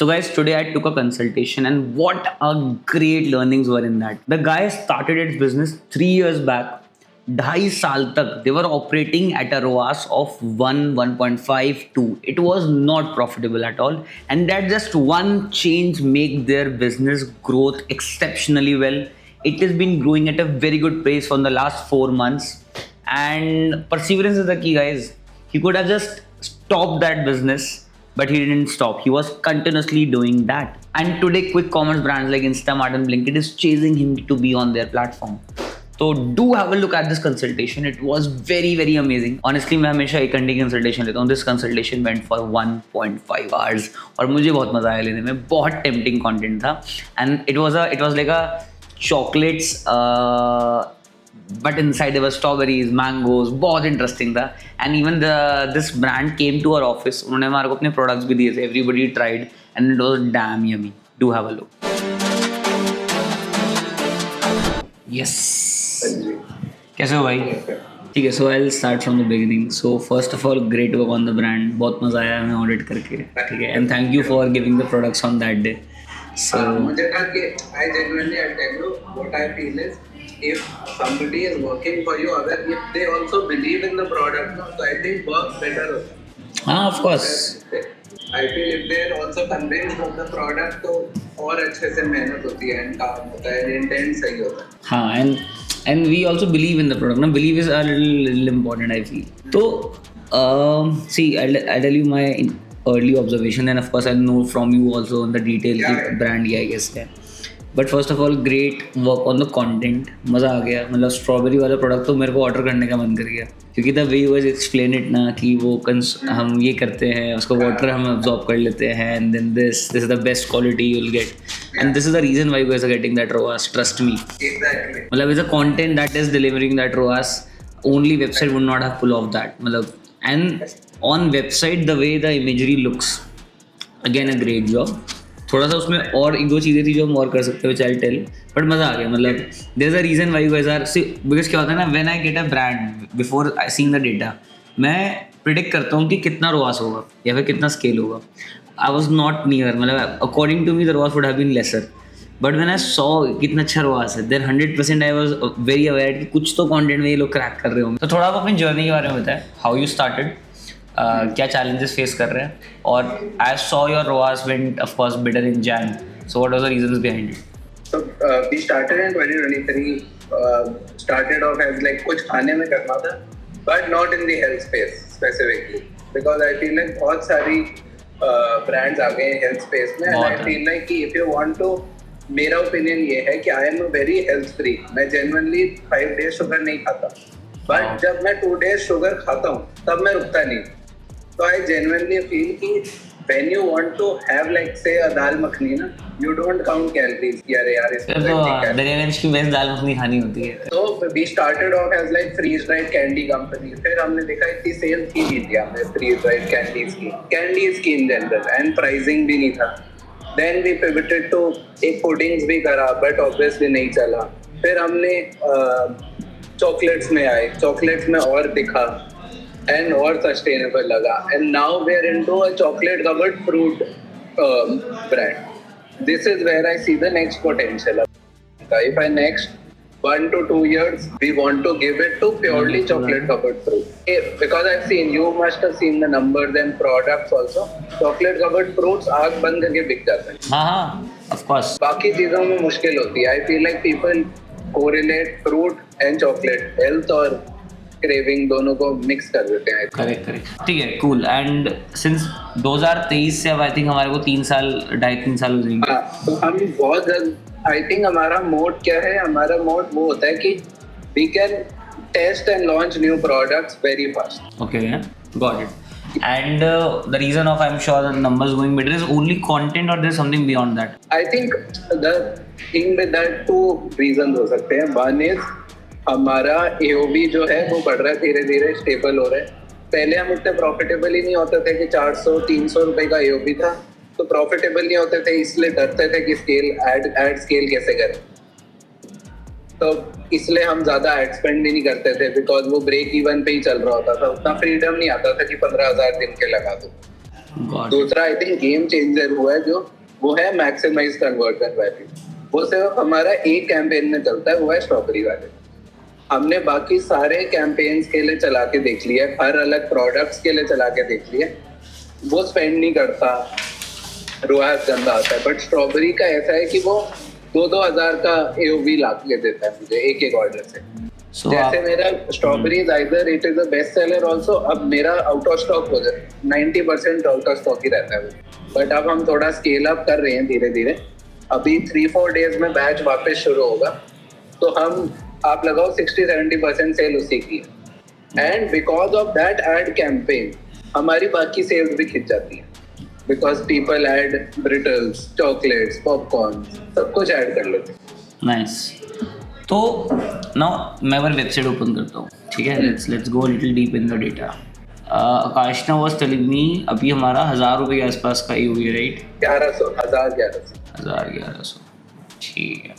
So guys, today I took a consultation and what a great learnings were in that. The guy started its business 3 years back. 2.5 साल तक they were operating at a ROAS of 1.5, 2. It was not profitable at all, and that just one change make their business growth exceptionally well. It has been growing at a very good pace from the last 4 months, and perseverance is the key, guys. He could have just stopped that business, but he didn't stop. He was continuously doing that. And today, quick commerce brands like Instamart and Blinkit is chasing him to be on their platform. So do have a look at this consultation. It was very, very amazing. Honestly, मैं हमेशा एक घंटे की consultation लेता हूँ. This consultation went for 1.5 hours और मुझे बहुत मजा आया लेने में. बहुत tempting content था. And it was like a chocolates, but inside there were strawberries, mangoes. बहुत interesting था. And even this brand came to our office. उन्होंने हमारे को अपने products भी दिए थे. Everybody tried and it was damn yummy. Do have a look. Yes. कैसे हो भाई? ठीक है. So I will start from the beginning. So first of all, great work on the brand. बहुत मजा आया हमें ऑडिट करके. ठीक है. And thank you for giving the products on that day. So मुझे लगा कि I genuinely I tell you what I feel is if somebody is working for you, अगर if they also believe in the product, so I think work better होता है. हाँ, of course. I feel if they are also convinced of the product तो और अच्छे से मेहनत होती है and काम होता है, intent सही होता है. हाँ, and we also believe in the product. Now, believe is a little important, I feel. So, see, I'll tell you my early observation, and of course, I'll know from you also on the detail brand, I guess. But first of all, great work on the content. मज़ा आ गया. मतलब strawberry वाला product तो मेरे को order करने का मन कर गया, क्योंकि the way you was explain it ना कि वो हम ये करते हैं, उसका वाटर हम अब्जॉर्ब कर लेते हैं, and then this is the best quality you will get, and this is the reason why you guys are getting that ROAS. Trust me. Exactly. मतलब is a content that is delivering that ROAS. Only website would not have pull off that. मतलब and on website the way the imagery looks, again a great job. थोड़ा सा उसमें और एक दो चीज़ें थी जो हम और कर सकते हो, चाइल्ड टेल, बट मज़ा आ गया. मतलब there is a reason why you guys are see, because क्या होता है ना, when I get a brand before I seeing the data, मैं प्रिडिक्ट करता हूँ कि कितना ROAS होगा या फिर कितना स्केल होगा. I was not near. मतलब according to me the ROAS would have been lesser, but when I saw कितना अच्छा ROAS है, then 100% I was very aware कि कुछ तो कॉन्टेंट में ये लोग क्रैक कर रहे होंगे. तो थोड़ा आप अपनी जर्नी के बारे में बताएं. हाउ यू स्टार्टेड, क्या चैलेंजेस फेस कर रहे हैं, और I saw your ROAS went of course better in Jan. So what was the reasons behind it? So we started in 2023. Started off as like कुछ खाने में करना था, but not in the health space specifically, because I feel like बहुत सारी brands आ गए health space में, and I feel like कि if you want to, मेरा opinion ये है कि I am a very health freak. मैं genuinely 5 days sugar नहीं खाता, but जब मैं 2 days sugar खाता हूँ तब मैं रुकता नहीं. So I genuinely feel कि when you want to have like say a दाल मखनी ना, you don't count calories कि अरे यार इसमें तो दरियागंज की बेस्ट दाल मखनी खानी होती है. So we started off as like freeze dried candy company. फिर हमने देखा इतनी सेल की नहीं थी हमने freeze dried candies की in general, and pricing भी नहीं था. Then we pivoted to एक puddings भी करा, but obviously नहीं चला. फिर हमने chocolates में आए, chocolates में और दिखा and और sustainable लगा, and now we are into a chocolate covered fruit brand. This is where I see the next potential. If I next 1 to 2 years we want to give it to purely chocolate covered fruit, because I've seen, you must have seen the numbers and products also. Chocolate covered fruits आग बंद करके बिक जाते हैं. हाँ, of course. बाकी चीजों में मुश्किल होती है. I feel like people correlate fruit and chocolate, health और क्रेविंग दोनों को मिक्स कर देते हैं. करेक्ट. ठीक है, कूल. एंड सिंस 2023 से अब आई थिंक हमारे को 3 साल 2.5-3 साल हो जाएंगे. तो हम बहुत जल्द, आई थिंक हमारा मोड क्या है, हमारा मोड वो होता है कि we can test and launch new products very fast. Okay, got it. And the reason of, I'm sure, the numbers going better is only content, or there's something beyond that? I think the thing with that, 2 reasons हो सकते हैं. One is हमारा AOV जो है वो बढ़ रहा है, धीरे धीरे स्टेबल हो रहा है. पहले हम उतने प्रॉफिटेबल ही नहीं होते थे कि 400-300 रुपए का AOV था, तो प्रॉफिटेबल नहीं होते थे, इसलिए डरते थे कि एड स्केल कैसे करें. तो इसलिए हम ज़्यादा एड स्पेंड भी नहीं करते थे, बिकॉज वो ब्रेक इवन पे ही चल रहा होता था. उतना फ्रीडम नहीं आता था कि 15,000 दिन के लगा दो. गॉट दूसरा आई थिंक गेम चेंजर हुआ है जो वो है मैक्सिमाइज कन्वर्जन वैल्यू। वो सिर्फ हमारा एक कैंपेन में चलता है, वो है स्ट्रॉबेरी वाले। हमने बाकी सारे कैंपेन्स के लिए चला के देख लिया, हर अलग प्रोडक्ट्स के लिए चला के देख लिया, वो स्पेंड नहीं करता, रोआस गंदा आता है। बट स्ट्रॉबेरी का ऐसा है कि वो 2-2 हजार का AOV ला के देता है मुझे एक एक ऑर्डर से। जैसे मेरा strawberry either it is the best seller also, अब मेरा आउट ऑफ स्टॉक हो जाए, 90% आउट ऑफ स्टॉक ही रहता है वो। बट अब हम थोड़ा स्केल अप कर रहे हैं धीरे धीरे। अभी 3-4 डेज में बैच वापस शुरू होगा, तो हम आप लगाओ 60-70% सेल उसी की। And because of that ad campaign हमारी बाकी सेल्स भी खिंच जाती है, because people add brittles, chocolates, popcorn, सब कुछ ऐड कर लेते हैं। नाइस। तो नाउ मैं एक वेबसाइट ओपन करता हूँ, ठीक है। Let's go little deep in the data. आकाशना वाज टेलिंग मी अभी हमारा 1000 रुपये के आसपास का AOV है, राइट? 1100। ठीक है।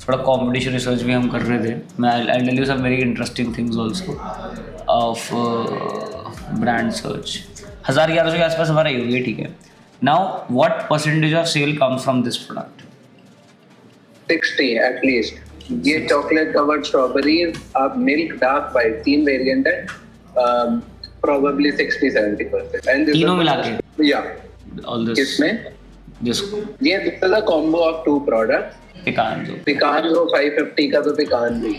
थोड़ा कंपटीशन रिसर्च भी हम कर रहे थे। मैं I tell you some very interesting things also of brand search. 1100 के आसपास हमारा AOV है, ठीक है। Now what percentage of sale comes from this product? 60 at least. ये चॉकलेट कवर्ड स्ट्रॉबेरीज, आप मिल्क, डार्क, वाइट, 3 वेरिएंट है, प्रोबेबली 60-70%। एंड तीनों मिला के? या ऑल दिस किसमें? जिसको ये this is a combo of 2 products. पिकानो 550 का तो पिकान भी,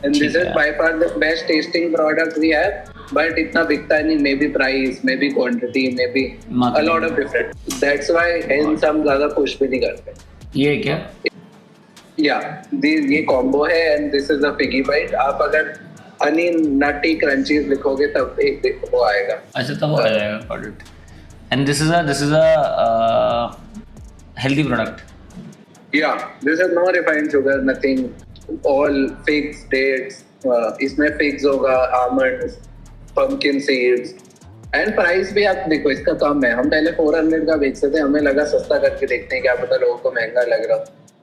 and this is by far the best testing product we have, but इतना बिकता नहीं। Maybe price, maybe quantity, maybe a lot of different, that's why hence हम ज्यादा push भी नहीं करते। ये क्या? या ये कॉम्बो है, and this is a piggy bite. आप अगर हनी नटी क्रंचीज लिखोगे तब एक वो आएगा। अच्छा, तब आ जाएगा product. And this is a healthy product. Yeah, this is no refined sugar, nothing, all figs, dates, इसमें figs होगा, almonds, pumpkin seeds, and price भी आप देखो इसका कम है। हम पहले 400 का बेचते थे, हमें लगा सस्ता करके देखते हैं, क्या पता लोगों को महंगा लग रहा।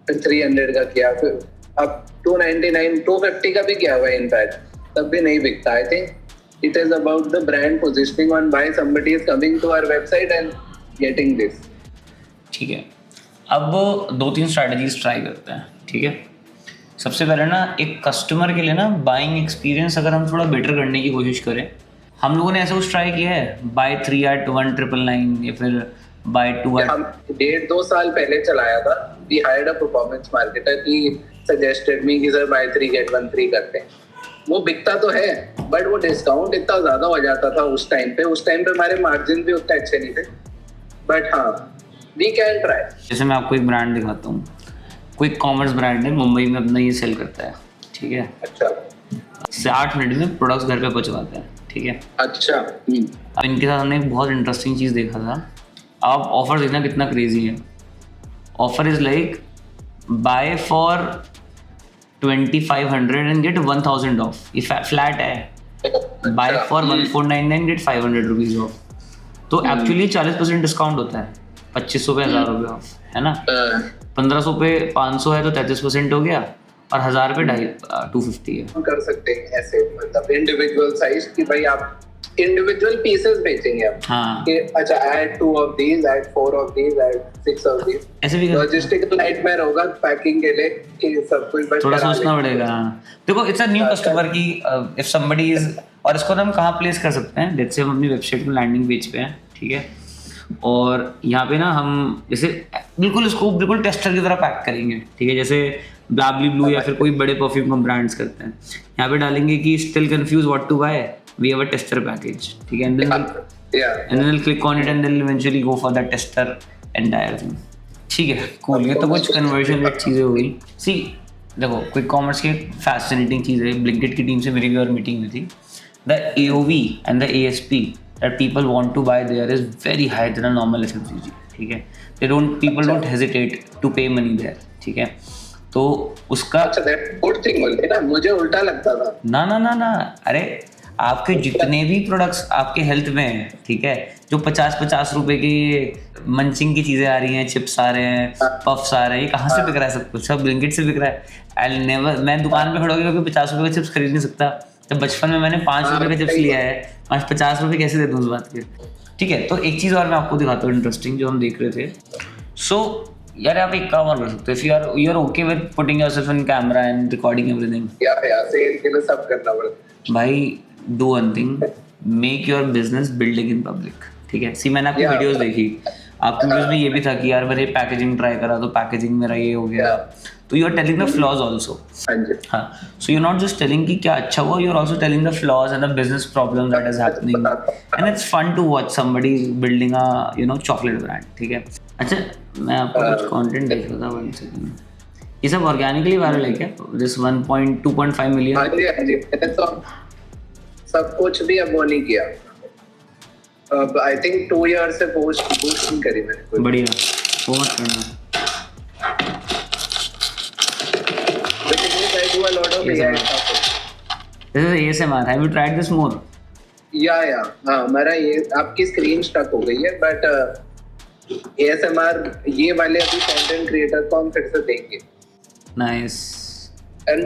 फिर 300 का किया, फिर अब 299, 250 का भी किया हुआ है इनफैक्ट, तब भी नहीं बिकता। I think it is about the brand positioning on why somebody is coming to our website and getting this। ठीक है, अब 2-3 स्ट्रैटेजीज ट्राई करते हैं, ठीक है। सबसे पहले ना, एक कस्टमर के लिए ना बाइंग एक्सपीरियंस अगर हम थोड़ा बेटर करने की कोशिश करें, हम लोगों ने ऐसा कुछ ट्राई किया है, बाय 3 at 1999 या फिर बाय 2 at। हम 1.5-2 साल पहले चलाया था। We hired a performance marketer, he suggested me कि सर बाय 3 get 1 free करते हैं। वो बिकता तो है, बट वो डिस्काउंट इतना ज्यादा हो जाता था उस टाइम पे हमारे मार्जिन भी उतने अच्छे नहीं थे। बट हाँ, वी कैन ट्राई। जैसे मैं आपको एक ब्रांड दिखाता हूँ, कोई कॉमर्स ब्रांड है, मुंबई में अपना ये सेल करता है, ठीक है। अच्छा। 8 मिनट में प्रोडक्ट्स घर पे पहुँचवाते हैं, ठीक है। अच्छा। अब इनके साथ हमने एक बहुत इंटरेस्टिंग चीज़ देखा था। आप ऑफर देखना कितना क्रेजी है। Offer is like buy for 2500 and get 1000 off. ये फ्लैट है। Buy for 1499 get 500 rupees off. तो एक्चुअली 40% डिस्काउंट होता है। 2500 पे 1000 रुपये ऑफ है ना। 1500 पे 500 है तो 33% हो गया, और 1000 पे 250 है। हम कर सकते हैं ऐसे, मतलब इंडिविजुअल साइज की, भाई आप इंडिविजुअल पीसेस बेचेंगे आप। हाँ, कि अच्छा add 2 of these, add 4 of these, add 6 of these। ऐसे भी लॉजिस्टिकल नाइटमेयर होगा पैकिंग के लिए कि सब कुछ बस थोड़ा सोचना पड़ेगा। देखो, इट्स अ न्यू कस्टमर की इफ समबडी इज, और इसको हम कहाँ प्लेस कर सकते हैं। लेट्स से हम अपनी वेबसाइट में लैंडिंग पेज पे हैं, ठीक है। और यहाँ पे ना हम जैसे बिल्कुल इसको बिल्कुल टेस्टर की तरह पैक करेंगे, ठीक है। जैसे ब्लाबली ब्लू या फिर कोई बड़े परफ्यूम हम ब्रांड्स करते हैं, यहाँ पे डालेंगे कि still confuse what to buy, we have a tester package, ठीक है। And then will click on it and then eventually go for the tester entire thing, ठीक है। कूल। ये तो कुछ कन्वर्जन रेट चीज़ें हो गई। सी देखो, क्विक कॉमर्स की फैसिनेटिंग चीज़ है। ब्लिंकिट की टीम से मेरी भी और मीटिंग हुई थी। The AOV and the ASP that people want to buy there is very high than a normal FMCG, ठीक है। People don't hesitate to pay money there, ठीक है। तो उसका अच्छा, दैट गुड थिंग बोलते ना, मुझे उल्टा लगता था। ना, अरे आपके जितने भी प्रोडक्ट्स आपके हेल्थ में हैं, ठीक है, जो 50-50 रुपए की मंचिंग की चीज़ें आ रही हैं, चिप्स आ रहे हैं, पफ्स आ रहे हैं, ये कहाँ से बिक रहा है? सब कुछ सब ब्लिंकिट से बिक रहा है। आई नेवर, मैं दुकान पे खड़ा होकर क्योंकि 50 रुपए के चिप्स खरीद नहीं सकता। तो बचपन में मैंने 5 रुपए का चिप्स लिया है, आज 50 रुपए कैसे दे दूँ उस बात के। ठीक है, तो एक चीज़ और मैं आपको दिखाता हूँ इंटरेस्टिंग जो हम देख रहे थे. सो यार आप एक काम और कर सकते हो, if you are okay with putting yourself in camera and recording everything. या सेल के लिए सब करना पड़ता भाई do one thing, make your business building in public. ठीक है, सी मैंने आपकी Yeah. वीडियोस देखी, आपकी वीडियोस में ये भी था कि यार मैंने पैकेजिंग ट्राई करा तो पैकेजिंग मेरा ये हो गया. तो you are telling the flaws also. हाँ जी. हाँ, so you not just telling कि क्या अच्छा हुआ, you are also telling the flaws and the business problem that is happening, and it's fun to watch somebody building a chocolate brand. ठीक है. अच्छा, मैं आपको कुछ कंटेंट देख रहा था, 1 सेकंड. ये सब ऑर्गेनिकली वायरल है क्या, दिस 1.2.5 मिलियन? हाँ जी, हाँ जी. मैंने तो सब कुछ भी अब वो नहीं किया. अब आई थिंक 2 ईयर से पोस्ट नहीं करी मैंने कोई. बढ़िया, वो मत करना. Basically, I do a lot of Yes, AI ma'am. stuff. This is ASMR. Have you tried this more? या हाँ, हमारा ये आपकी स्क्रीन स्टक हो गई है, बट ASMR ये वाले अभी कंटेंट क्रिएटर को हम फिर से देंगे. Nice. And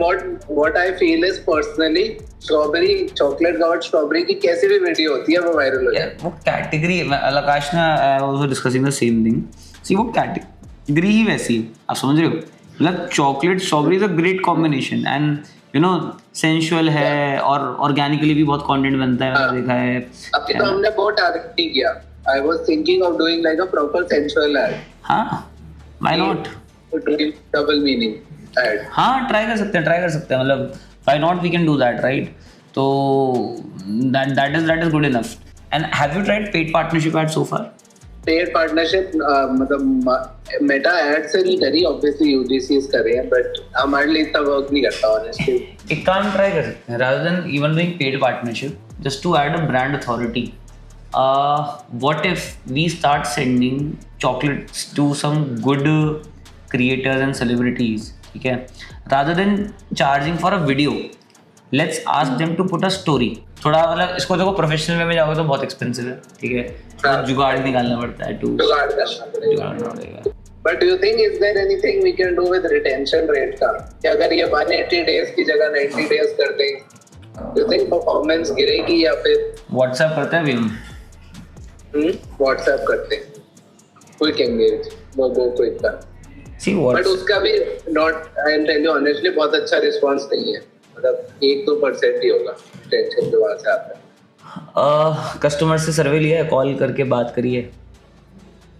what I feel is personally strawberry chocolate covered strawberry की कैसी भी वीडियो होती है वो वायरल हो जाती है. वो कैटेगरी, आकाश ने also discussing the same thing. See वो कैटेगरी ही वैसी है, आप समझ रहे हो. मतलब chocolate strawberry is a great combination and sensual है और ऑर्गेनिकली भी बहुत कंटेंट बनता है. मैंने देखा है. अभी तो हमने बहुत टारगेट नहीं किया. I was thinking of doing like a proper sensual ad. हाँ, why not. Double meaning ad. हाँ, ट्राई कर सकते हैं मतलब why not, we can do that, right. तो that is good enough. And have you tried paid partnership ad so far? Paid partnership मतलब Meta ad से नहीं करी, ऑब्वियसली यूजीसीज कर रहे हैं, बट हमारे लिए इतना वर्क नहीं करता ऑनेस्टली. एक काम ट्राई कर सकते हैं, rather than even doing paid partnership, just to add a brand authority. What if we start sending chocolates to some good creators and celebrities? ठीक है, rather than charging for a video, let's ask them to put a story. थोड़ा मतलब इसको देखो, professional way में जाओगे तो बहुत एक्सपेंसिव है. ठीक है, थोड़ा जुगाड़ निकालना पड़ता है. जुगाड़ करना पड़ेगा. But do you think is there anything we can do with retention rate का? कि अगर ये 180 days की जगह 90 days कर दें, do you think performance गिरेगी या फिर? WhatsApp करते हैं अभी हम. WhatsApp करते हैं. Quick engage, वो quick का. See what? But उसका भी not, I'll tell you honestly, बहुत अच्छा response नहीं है. मतलब 1-2% ही होगा retention जो वहाँ से आता है. कस्टमर से सर्वे लिया है, कॉल करके बात करिए.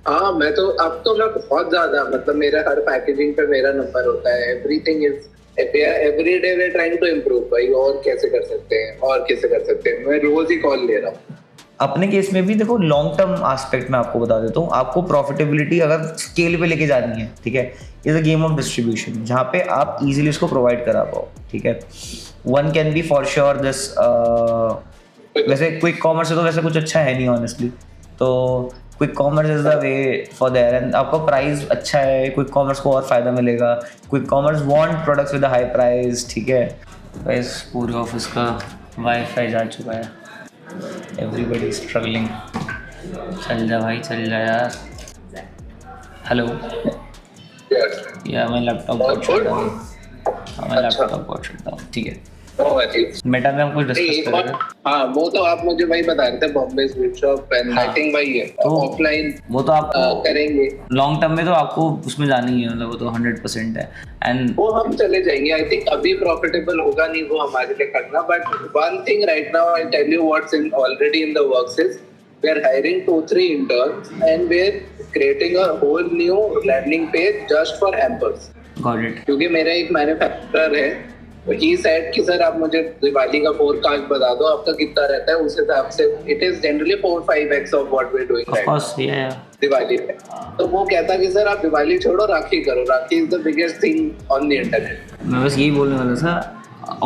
हाँ, मैं बहुत ज्यादा, मतलब मेरा हर पैकेजिंग पे मेरा नंबर होता है. Everything is every day we trying to improve. भाई और कैसे कर सकते हैं, मैं रोज ही कॉल ले रहा हूँ. अपने केस में भी देखो, लॉन्ग टर्म एस्पेक्ट में आपको बता देता हूँ. आपको प्रॉफिटेबिलिटी अगर स्केल पे लेके जानी है, ठीक है, is a game of distribution, जहाँ पे आप इजीली उसको प्रोवाइड करा पाओ. ठीक है, one can be for sure this. वैसे क्विक कॉमर्स से तो वैसे कुछ अच्छा है नहीं ऑनेस्टली, तो quick commerce is the way for their. And आपका प्राइस अच्छा है, क्विक कॉमर्स को और फायदा मिलेगा. Quick commerce want products with a high price. ठीक है, गाइस पूरे ऑफिस का वाईफाई जा चुका है, एवरीबडी स्ट्रगलिंग. चल जा भाई, चल जा यार. हेलो यार, मैं लैपटॉप बहुत शट डाउन. मैं लैपटॉप बहुत शट डाउन. ठीक है, मेटा में हम कुछ डिस्कस कर रहे हैं. हाँ, वो तो आप मुझे वही बता रहे थे, Bombay sweet shop. And I think वही है ऑफलाइन. वो तो आप करेंगे लॉन्ग टर्म में, तो आपको उसमें जाना ही है, मतलब वो तो 100% है. एंड वो हम चले जाएंगे. आई थिंक अभी प्रॉफिटेबल होगा नहीं वो हमारे लिए करना. But one thing right now I tell you what's in already in the works is we are hiring 2-3 interns and we are creating a whole new landing page just for hampers. Got it. क्योंकि मेरा एक manufacturer है, he said कि sir आप मुझे दिवाली का forecast बता दो, आपका कितना रहता है, उस हिसाब से it is generally 4-5x of what we're doing of course, या दिवाली पे. तो वो कहता कि सर आप दिवाली छोड़ो, राखी करो. Rakhi is the biggest thing on the internet. मैं बस यही बोलने वाला था.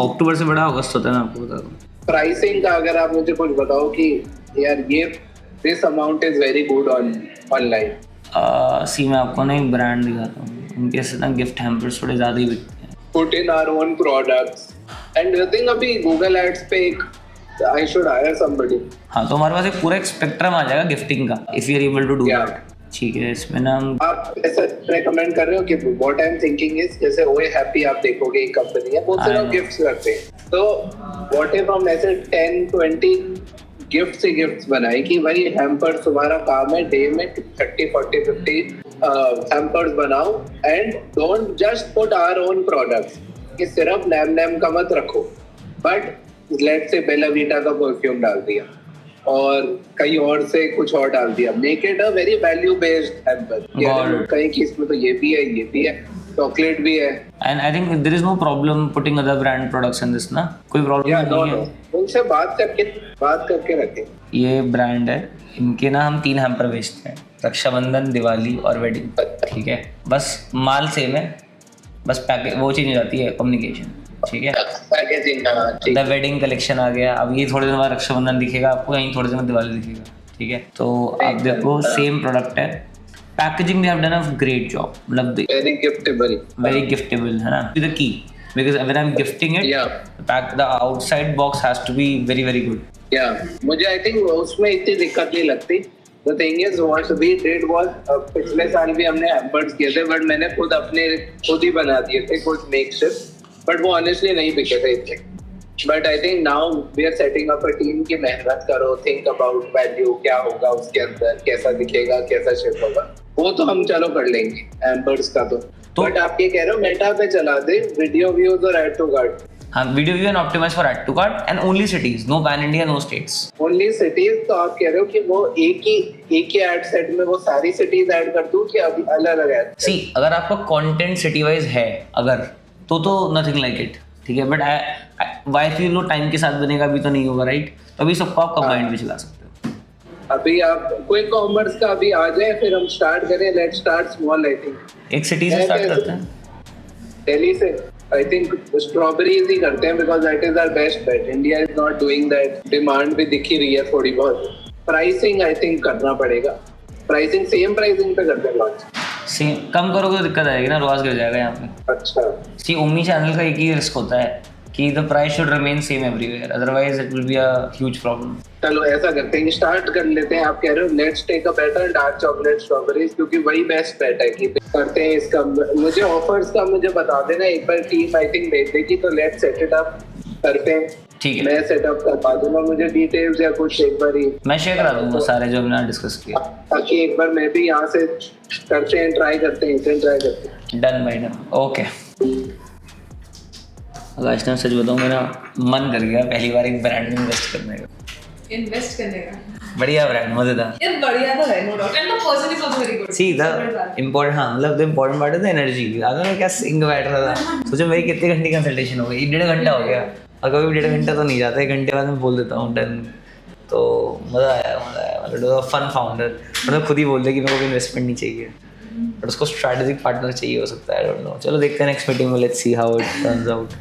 अक्टूबर से बड़ा अगस्त होता है, मैं आपको बता दूं. प्राइसिंग का अगर आप मुझे कुछ बताओ कि यार ये this amount is very good on online. See मैं आपको ना एक ब्रांड दिखाता हूँ, उनके से ना गिफ्ट हैम्पर्स थोड़े ज़्यादा ही बिकते हैं. Put in our own products. And do you think अभी Google Ads पे एक I should hire somebody? हाँ, तो हमारे पास एक पूरा एक स्पेक्ट्रम आ जाएगा गिफ्टिंग का, if you are able to do Yeah. That. ठीक है, इसमें ना हम आप ऐसा रेकमेंड कर रहे हो कि what I'm thinking is जैसे ओए हैप्पी आप देखोगे एक कंपनी है, वो सिर्फ गिफ्ट्स करते हैं. तो what if हम ऐसे 10-20 गिफ्ट से गिफ्ट्स बनाए कि भाई हैम्पर्स तुम्हारा काम है, डे में 30, 40, 50 हैम्पर्स बनाओ and don't just put our own products, कि सिर्फ नैम का मत रखो, but let's say Bella Vita का परफ्यूम डाल दिया और कहीं और से कुछ और डाल दिया, make it a very value based hamper, कहीं कि इसमें तो ये भी है, चॉकलेट भी है, and I think there is no problem putting other brand products in this ना, कोई प्रॉब्लम नहीं है। उनसे बात करके रखें। ये ब्रांड है, इनके ना हम 3 हैम्पर बेचते हैं, रक्षाबंधन, दिवाली और वेडिंग, ठीक है, बस माल सेम है, बस पैकेज वो चेंज हो जाती है, कम्युनिकेशन, ठीक है, पैकेजिंग। द वेडिंग कलेक्शन आ गया, अब ये थोड़े दिन बाद रक्षाबंधन दिखेगा आपको, यहीं थोड़े दिन बाद दिवाली दिखेगा, ठीक है, तो आप देखो सेम प्रोडक्ट है, packaging they have done a great job, मतलब वेरी गिफ्टेबल है ना, the key, because when I'm gifting it, the outside box has to be very very good. मुझे आई थिंक उसमें इतनी दिक्कत नहीं लगती। The thing is what we did was पिछले साल भी हमने हैम्पर्स किए थे, बट मैंने खुद ही बना दिए थे कुछ मेकशिफ्ट, बट वो ऑनेस्टली नहीं बिके थे इतने। But I think now we are setting up a team की मेहनत करो, थिंक अबाउट वैल्यू, क्या होगा उसके अंदर, कैसा दिखेगा, कैसा शिप होगा, वो तो हम चलो कर लेंगे हैम्पर्स का तो। बट आप ये कह रहे हो मेटा पे चला दे वीडियो व्यूज और ऐड टू कार्ट। हाँ, video view and optimize for add to cart and only cities, no pan India, no states, only cities. तो आप कह रहे हो कि वो एक ही ऐड सेट में वो सारी सिटीज ऐड कर दूं कि अभी अलग अलग ऐड? सी, अगर आपका कंटेंट सिटी वाइज है अगर तो नथिंग लाइक इट, ठीक है, but wife you low time के साथ बनेगा भी तो नहीं होगा, राइट, तो अभी सबको आप कंबाइंड भी चला सकते हो। अभी आप कोई कॉमर्स का अभी आ जाए, फिर हम स्टार्ट करें, let's start small. I think एक सिटी से स्टार्ट करते हैं, दिल्ली से। आई थिंक स्ट्रॉबेरीज ही करते हैं, because that is our best bet. India is not doing that, demand भी दिख ही रही है थोड़ी बहुत। प्राइसिंग आई थिंक करना पड़ेगा, प्राइसिंग सेम प्राइसिंग पे करते हैं लॉन्च। सेम कम करोगे तो दिक्कत आएगी ना, रोज गिर जाएगा यहाँ पे। अच्छा, सी, ओमनी चैनल का एक ही रिस्क होता है कि the price should remain same everywhere, otherwise it will be a huge problem. चलो ऐसा करते हैं, स्टार्ट कर लेते हैं। आप कह रहे हो let's take a bet on dark chocolate strawberries, क्योंकि वही बेस्ट बेट है कि करते हैं इसका। मुझे ऑफर्स का मुझे बता देना एक बार, टीम आई थिंक भेज देगी, तो लेट्स सेट इट अप करते हैं, ठीक है, मैं सेटअप करवा दूंगा। मुझे डिटेल्स या कुछ एक बार ही मैं शेयर करा दूंगा सारे जो हमने डिस्कस किया, ताकि एक बार मैं भी यहाँ से करते हैं, ट्राई करते हैं। डन भाई, डन, ओके। आकाश ने सच बताऊं, मेरा मन कर गया पहली बार एक ब्रांड में इन्वेस्ट करने का। बढ़िया ब्रांड, मजेदार यार, बढ़िया तो है, no doubt, and the person is also very good. See the important, हाँ, मतलब the important part is the energy. आगे मैं क्या सिंग बैठ रहा था, सोचो मेरी कितने घंटे कंसल्टेशन हो गई, 1.5 घंटा हो गया, और कभी 1.5 घंटा तो नहीं जाता, 1 घंटे बाद मैं बोल देता हूँ डन। तो मज़ा आया, मतलब फन फाउंडर, मतलब खुद ही बोल दे कि मेरे को इन्वेस्टमेंट नहीं चाहिए, बट उसको स्ट्रैटेजिक पार्टनर चाहिए हो सकता है, आई डोंट नो। चलो देखते हैं नेक्स्ट मीटिंग में, let's see how it turns out.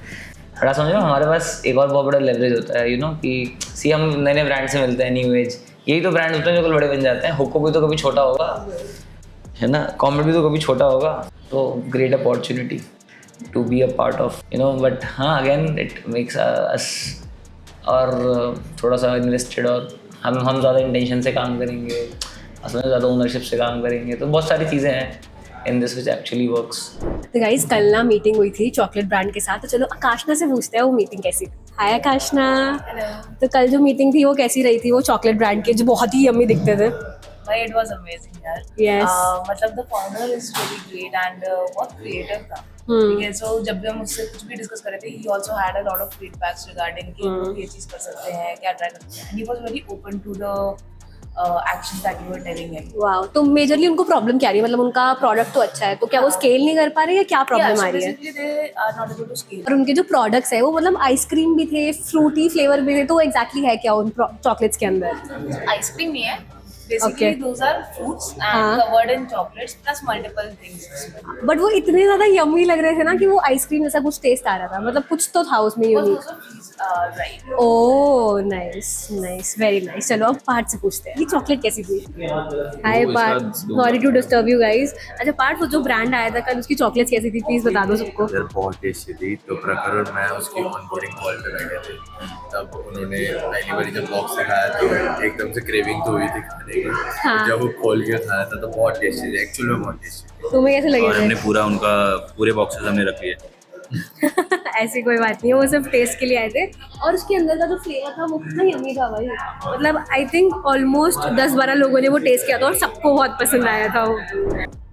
थोड़ा समझो, हमारे पास एक और बहुत बड़ा लेवरेज होता है, यू नो, कि सी हम नए नए ब्रांड से मिलते हैं, न्यू एज, यही तो ब्रांड होते हैं जो कल बड़े बन जाते हैं। हुको भी तो कभी छोटा होगा, है ना, कॉमेड भी तो कभी छोटा होगा, तो great opportunity to be a part of, you know. But हाँ, अगेन इट मेक्स अस और थोड़ा सा इन्वेस्टेड, और हम ज़्यादा इंटेंशन से काम करेंगे, असल में ज़्यादा ओनरशिप से काम करेंगे, तो बहुत सारी चीज़ें हैं in this which actually works. तो गाइस, कल ना मीटिंग हुई थी चॉकलेट ब्रांड के साथ, तो चलो आकाशना से पूछते हैं वो मीटिंग कैसी थी। हाय आकाशना। तो कल जो मीटिंग थी वो कैसी रही थी, वो चॉकलेट ब्रांड के जो बहुत ही यम्मी दिखते थे? भाई इट वाज अमेजिंग यार। Yes. मतलब the founder is really great and बहुत क्रिएटिव था। ठीक है, सो जब भी हम उससे कुछ भी डिस्कस कर रहे थे, ही also had a lot of feedbacks regarding कि हम ये चीज कर सकते हैं, क्या ट्राई कर सकते हैं, and he was very open to the actions that you were telling him. Wow, तो मेजरली उनको प्रॉब्लम क्या रही है? मतलब उनका प्रोडक्ट तो अच्छा है, तो क्या वो स्केल नहीं कर पा रहे, या क्या प्रॉब्लम आ रही है? Basically they are not able to scale. और उनके जो प्रोडक्ट्स है वो मतलब आइसक्रीम भी थे, फ्रूटी फ्लेवर भी थे, तो एग्जैक्टली है क्या उन चॉकलेट्स के अंदर? आइसक्रीम नहीं है, basically Okay. Those are fruits हाँ. And covered in chocolates plus multiple things. But वो इतने ज्यादा यम्मी लग रहे थे ना कि वो आइसक्रीम जैसा कुछ टेस्ट आ रहा था, मतलब कुछ तो था उसमें unique. Right. Oh nice nice, very nice. चलो अब पार्थ से पूछते हैं, ये चॉकलेट कैसी थी? Hi Parth, sorry to disturb you guys. अच्छा पार्थ, वो जो ब्रांड आया था कल, उसकी चॉकलेट्स कैसी थी, प्लीज बता दो सबको। यार बहुत टेस्टी थी। तो प्रखर और मैं उसकी ऑनबोर्डिंग कॉल पे बैठे थे, तब उन्होंने पहली बार जब बॉक्स से खाया तो एकदम से क्रेविंग तो हुई थी खाने की। हाँ। जब वो खोल के खाया था तो बहुत टेस्टी थी, एक्चुअल में बहुत टेस्टी थी। तुम्हें कैसे लगे और थे? हमने पूरा उनका पूरे बॉक्सेस हमने रख लिए। ऐसी कोई बात नहीं है, वो सिर्फ टेस्ट के लिए आए थे। और उसके अंदर का जो फ्लेवर था वो कितना यम्मी था भाई, मतलब आई थिंक ऑलमोस्ट 10-12 लोगों ने वो टेस्ट किया था और सबको बहुत पसंद आया था वो।